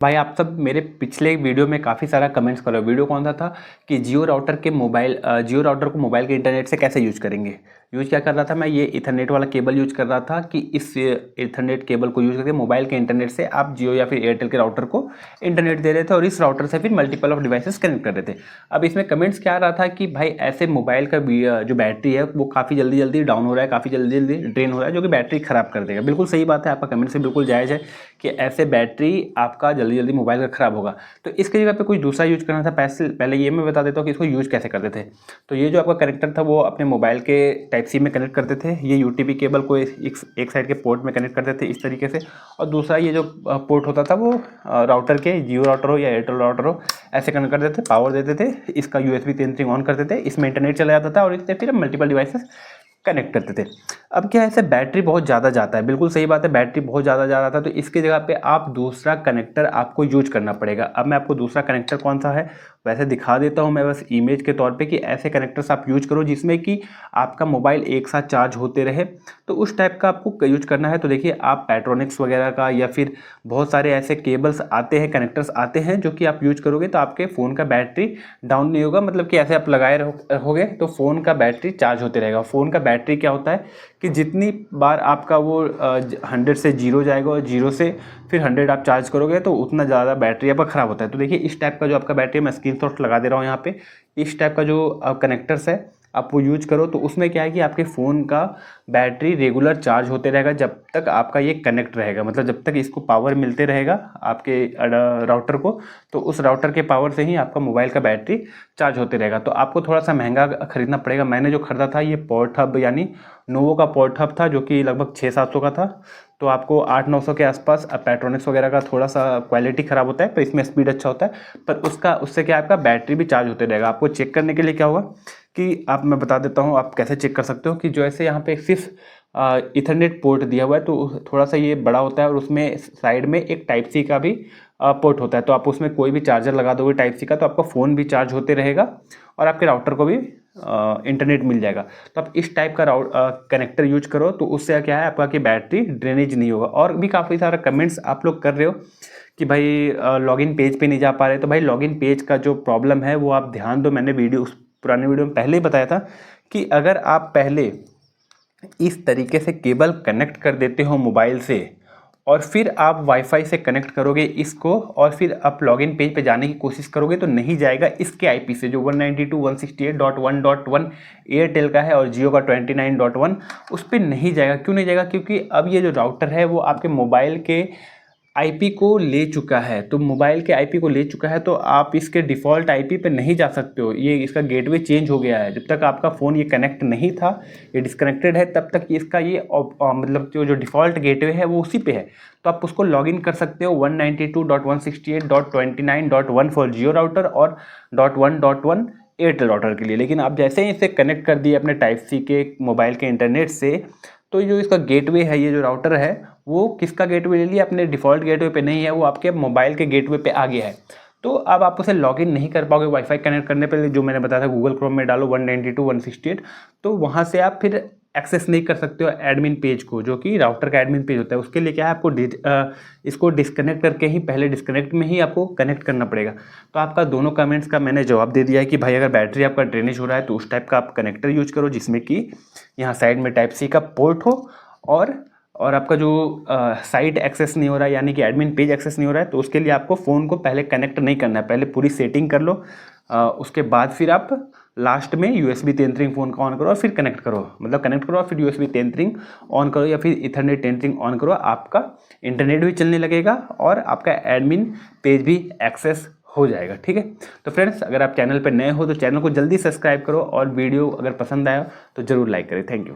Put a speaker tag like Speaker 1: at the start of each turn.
Speaker 1: भाई आप सब मेरे पिछले वीडियो में काफ़ी सारा कमेंट्स कर रहे हो। वीडियो कौन सा था कि जियो राउटर को मोबाइल के इंटरनेट से कैसे यूज करेंगे। यूज क्या कर रहा था मैं, ये इथरनेट वाला केबल यूज कर रहा था कि इस इथरनेट केबल को यूज करके मोबाइल के इंटरनेट से आप जियो या फिर एयरटेल के राउटर को इंटरनेट दे रहे थे और इस राउटर से फिर मल्टीपल ऑफ डिवाइसेस कनेक्ट कर रहे थे। अब इसमें कमेंट्स क्या आ रहा था कि भाई ऐसे मोबाइल का जो बैटरी है वो काफ़ी जल्दी जल्दी डाउन हो रहा है, काफ़ी जल्दी जल्दी ड्रेन हो रहा है, जो कि बैटरी खराब कर देगा। बिल्कुल सही बात है, आपका कमेंट से बिल्कुल जायज़ है कि ऐसे बैटरी आपका जल्दी जल्दी मोबाइल का खराब होगा। तो इसकी जगह पे कुछ दूसरा यूज करना था। पहले ये मैं बता देता हूँ कि इसको यूज कैसे करते थे। तो ये जो आपका कनेक्टर था वो अपने मोबाइल के टाइप सी में कनेक्ट करते थे। ये यूटीपी केबल को एक साइड के पोर्ट में कनेक्ट करते थे इस तरीके से, और दूसरा ये जो पोर्ट होता था वो राउटर के, जियो राउटर हो या एयरटेल राउटर हो, ऐसे कनेक्ट कर देते थे, पावर देते थे, इसका USB 3 ऑन करते थे, इसमें इंटरनेट चला जाता था और इससे फिर मल्टीपल डिवाइसेस कनेक्ट करते थे। अब क्या है, ऐसे बैटरी बहुत ज़्यादा जाता है। बिल्कुल सही बात है, बैटरी बहुत ज़्यादा जा रहा था, तो इसकी जगह पे आप दूसरा कनेक्टर आपको यूज करना पड़ेगा। अब मैं आपको दूसरा कनेक्टर कौन सा है वैसे दिखा देता हूँ मैं बस इमेज के तौर पे कि ऐसे कनेक्टर्स आप यूज करो जिसमें कि आपका मोबाइल एक साथ चार्ज होते रहे, तो उस टाइप का आपको यूज करना है। तो देखिए, आप पेट्रोनिक्स वगैरह का या फिर बहुत सारे ऐसे केबल्स आते हैं, कनेक्टर्स आते हैं जो कि आप यूज करोगे तो आपके फ़ोन का बैटरी डाउन नहीं होगा। मतलब कि ऐसे आप लगाए रहोगे तो फ़ोन का बैटरी चार्ज होते रहेगा। फ़ोन का बैटरी क्या होता है कि जितनी बार आपका वो 100 से 0 जाएगा और 0 से फिर 100 आप चार्ज करोगे तो उतना ज़्यादा बैटरी आपका ख़राब होता है। तो देखिए, इस टाइप का जो आपका बैटरी, मैं स्क्रीनशॉट लगा दे रहा हूँ यहाँ पे, इस टाइप का जो कनेक्टर्स है आप वो यूज करो। तो उसमें क्या है कि आपके फ़ोन का बैटरी रेगुलर चार्ज होते रहेगा जब तक आपका ये कनेक्ट रहेगा, मतलब जब तक इसको पावर मिलते रहेगा आपके राउटर को, तो उस राउटर के पावर से ही आपका मोबाइल का बैटरी चार्ज होते रहेगा। तो आपको थोड़ा सा महंगा खरीदना पड़ेगा। मैंने जो खरीदा था ये पोर्ट हब यानी नोवो का पोर्ट हब था, जो कि लगभग 600-700 का था। तो आपको 800-900 के आसपास। पेट्रोनिक्स वगैरह का थोड़ा सा क्वालिटी ख़राब होता है पर इसमें स्पीड अच्छा होता है, पर उससे क्या आपका बैटरी भी चार्ज होते रहेगा। आपको चेक करने के लिए क्या होगा कि मैं बता देता हूँ आप कैसे चेक कर सकते हो। कि जो ऐसे यहाँ पे सिर्फ इथरनेट पोर्ट दिया हुआ है तो थोड़ा सा ये बड़ा होता है और उसमें साइड में एक टाइप सी का भी पोर्ट होता है। तो आप उसमें कोई भी चार्जर लगा दोगे टाइप सी का तो आपका फ़ोन भी चार्ज होते रहेगा और आपके राउटर को भी इंटरनेट मिल जाएगा। तो आप इस टाइप का कनेक्टर यूज करो तो उससे क्या है आपका कि बैटरी ड्रेनेज नहीं होगा। और भी काफ़ी सारा कमेंट्स आप लोग कर रहे हो कि भाई लॉगिन पेज पे नहीं जा पा रहे। तो भाई लॉगिन पेज का जो प्रॉब्लम है वो आप ध्यान दो। मैंने उस पुराने वीडियो में पहले ही बताया था कि अगर आप पहले इस तरीके से केबल कनेक्ट कर देते हो मोबाइल से और फिर आप वाईफाई से कनेक्ट करोगे इसको और फिर आप लॉगिन पेज पे जाने की कोशिश करोगे तो नहीं जाएगा। इसके आईपी से जो 192.168.1.1 एयरटेल का है और जियो का 29.1 उस पर नहीं जाएगा। क्यों नहीं जाएगा? क्योंकि अब ये जो राउटर है वो आपके मोबाइल के आईपी को ले चुका है। तो मोबाइल के आईपी को ले चुका है तो आप इसके डिफ़ॉल्ट आईपी पे नहीं जा सकते हो। ये इसका गेटवे चेंज हो गया है। जब तक आपका फ़ोन ये कनेक्ट नहीं था, ये डिस्कनेक्टेड है, तब तक इसका ये मतलब जो डिफ़ॉल्ट गेटवे है वो उसी पे है। तो आप उसको लॉगिन कर सकते हो 192.168.29.1 फॉर जियो राउटर और .1.1 एयरटेल राउटर के लिए। लेकिन आप जैसे ही इसे कनेक्ट कर दिए अपने टाइप सी के मोबाइल के इंटरनेट से, तो जो इसका गेटवे है, ये जो राउटर है वो किसका गेटवे ले लिया? अपने डिफ़ॉल्ट गेटवे पे नहीं है, वो आपके मोबाइल के गेटवे पे आ गया है। तो अब आप उसे लॉगिन नहीं कर पाओगे वाईफाई कनेक्ट करने पे। जो मैंने बताया था गूगल क्रोम में डालो 192.168, तो वहाँ से आप फिर एक्सेस नहीं कर सकते हो एडमिन पेज को, जो कि राउटर का एडमिन पेज होता है। उसके लिए क्या है, आपको इसको डिस्कनेक्ट करके ही, पहले डिस्कनेक्ट में ही आपको कनेक्ट करना पड़ेगा। तो आपका दोनों कमेंट्स का मैंने जवाब दे दिया है कि भाई अगर बैटरी आपका ड्रेनेज हो रहा है तो उस टाइप का आप कनेक्टर यूज करो जिसमें कि यहाँ साइड में टाइप सी का पोर्ट हो और आपका जो साइट एक्सेस नहीं हो रहा है यानी कि एडमिन पेज एक्सेस नहीं हो रहा है, तो उसके लिए आपको फ़ोन को पहले कनेक्ट नहीं करना है। पहले पूरी सेटिंग कर लो, उसके बाद फिर आप लास्ट में USB 3 फ़ोन का ऑन करो और फिर कनेक्ट करो, मतलब कनेक्ट करो और फिर USB 3 ऑन करो या फिर इथरनेट 3 ऑन करो। आपका इंटरनेट भी चलने लगेगा और आपका एडमिन पेज भी एक्सेस हो जाएगा। ठीक है, तो फ्रेंड्स अगर आप चैनल पर नए हो तो चैनल को जल्दी सब्सक्राइब करो और वीडियो अगर पसंद आया तो ज़रूर लाइक करें। Thank you.